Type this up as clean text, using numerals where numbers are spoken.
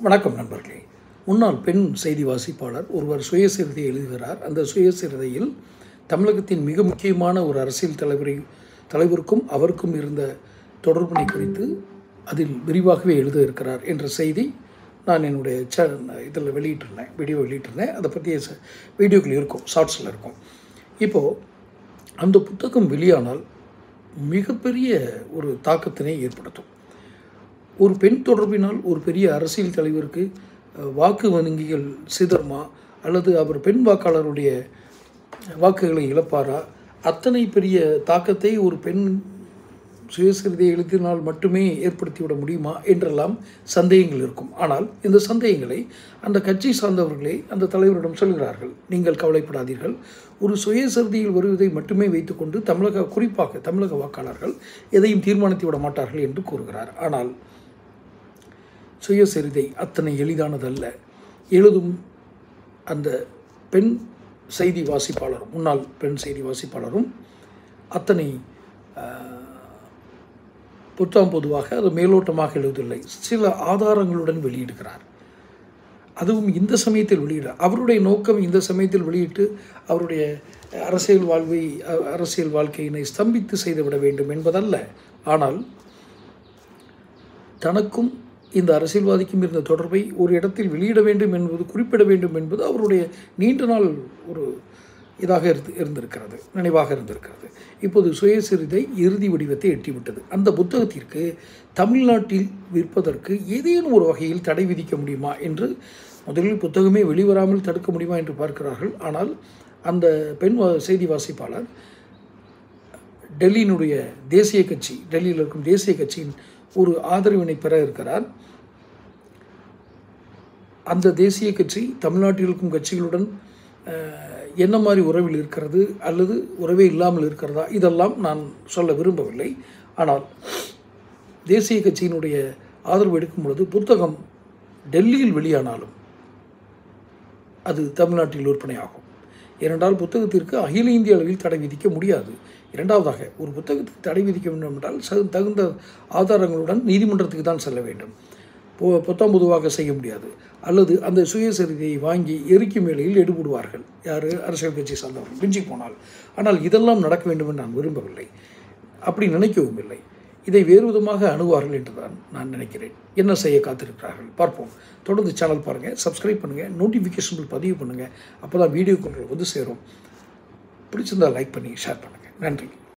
வணக்கம் நண்பர்களே. முன்னாள் பெண் செய்தி வாசிப்பாளர் ஒருவர் சுயசரிதை எழுதுகிறார். அந்த சுயசரிதையில் தமிழகத்தின் மிக முக்கியமான ஒரு அரசியல் தலைவருக்கும் அவருக்கும் இருந்த தொடர்பினை குறித்து அதில் விரிவாகவே எழுத இருக்கிறார் என்ற செய்தி நான் என்னுடைய இதில் வீடியோ வெளியிட்டிருந்தேன். அதை பற்றிய வீடியோக்கள் இருக்கும், ஷார்ட்ஸில் இருக்கும். இப்போது அந்த புத்தகம் வெளியானால் மிகப்பெரிய ஒரு தாக்கத்தினை ஏற்படுத்தும். ஒரு பெண் தொடர்பினால் ஒரு பெரிய அரசியல் தலைவருக்கு வாக்கு வங்கிகள் சிதறுமா, அல்லது அவர் பெண் வாக்காளருடைய வாக்குகளை இழப்பாரா? அத்தனை பெரிய தாக்கத்தை ஒரு பெண் சுயசரிதை எழுதினால் மட்டுமே ஏற்படுத்திவிட முடியுமா என்றெல்லாம் சந்தேகங்கள் இருக்கும். ஆனால் இந்த சந்தேகங்களை அந்த கட்சி சார்ந்தவர்களே அந்த தலைவரிடம் சொல்கிறார்கள். நீங்கள் கவலைப்படாதீர்கள், ஒரு சுயசரிதையில் வருவதை மட்டுமே வைத்துக்கொண்டு குறிப்பாக தமிழக வாக்காளர்கள் எதையும் தீர்மானித்து விட மாட்டார்கள் என்று கூறுகிறார். ஆனால் சுயசரிதை அத்தனை எளிதானதல்ல. எழுதும் அந்த பெண் செய்தி வாசிப்பாளரும், முன்னாள் பெண் செய்தி வாசிப்பாளரும் அத்தனை பொதுவாக அது மேலோட்டமாக எழுதவில்லை, சில ஆதாரங்களுடன் வெளியிடுகிறார். அதுவும் இந்த சமயத்தில் அவருடைய நோக்கம் இந்த சமயத்தில் வெளியிட்டு அவருடைய அரசியல் வாழ்க்கையினை ஸ்தம்பித்து செய்துவிட வேண்டும் என்பதல்ல. ஆனால் தனக்கும் இந்த அரசியல்வாதிக்கும் இருந்த தொடர்பை ஒரு இடத்தில் வெளியிட வேண்டும் என்பது, குறிப்பிட வேண்டும் என்பது அவருடைய நீண்ட நாள் ஒரு இதாக இருந்திருக்கிறது, நினைவாக இருந்திருக்கிறது. இப்போது சுயசரிதை இறுதி வடிவத்தை எட்டிவிட்டது. அந்த புத்தகத்திற்கு தமிழ்நாட்டில் விற்பதற்கு ஏதேனும் ஒரு வகையில் தடை விதிக்க முடியுமா என்று முதலில் புத்தகமே வெளிவராமல் தடுக்க முடியுமா என்று பார்க்கிறார்கள். ஆனால் அந்த பெண் செய்தி வாசிப்பாளர் டெல்லியினுடைய தேசிய கட்சி, டெல்லியில் இருக்கும் தேசிய கட்சியின் ஒரு ஆதரவினை பெற இருக்கிறார். அந்த தேசிய கட்சி தமிழ்நாட்டில் இருக்கும் கட்சிகளுடன் என்ன மாதிரி உறவில் இருக்கிறது அல்லது உறவே இல்லாமல் இருக்கிறதா, இதெல்லாம் நான் சொல்ல விரும்பவில்லை. ஆனால் தேசிய கட்சியினுடைய ஆதரவு எடுக்கும் பொழுது புத்தகம் டெல்லியில் வெளியானாலும் அது தமிழ்நாட்டில் விற்பனையாகும். ஏனென்றால் புத்தகத்திற்கு அகில இந்திய அளவில் தடை விதிக்க முடியாது. இரண்டாவதாக, ஒரு புத்தகத்துக்கு தடை விதிக்க வேண்டும் என்றால் தகுந்த ஆதாரங்களுடன் நீதிமன்றத்துக்கு தான் செல்ல வேண்டும். பொதுவாக செய்ய முடியாது. அல்லது அந்த சுயசரிதையை வாங்கி எரிக்கும் வேளையில் எடுபடுவார்கள் யார், அரசியல் கட்சி சார்ந்தவர்கள் மிஞ்சி போனால். ஆனால் இதெல்லாம் நடக்க வேண்டும் என்று நான் விரும்பவில்லை, அப்படி நினைக்கவும் இல்லை. இதை வேறு விதமாக அணுகுவார்கள் என்று தான் நான் நினைக்கிறேன். என்ன செய்ய காத்திருக்கிறார்கள் பார்ப்போம். தொடர்ந்து சேனல் பாருங்கள், சப்ஸ்கிரைப் பண்ணுங்கள், நோட்டிஃபிகேஷன் பதிவு பண்ணுங்கள். அப்போ தான் வீடியோக்கள் வந்து சேரும். பிடிச்சிருந்தால் லைக் பண்ணி ஷேர் பண்ணுங்கள். நன்றி.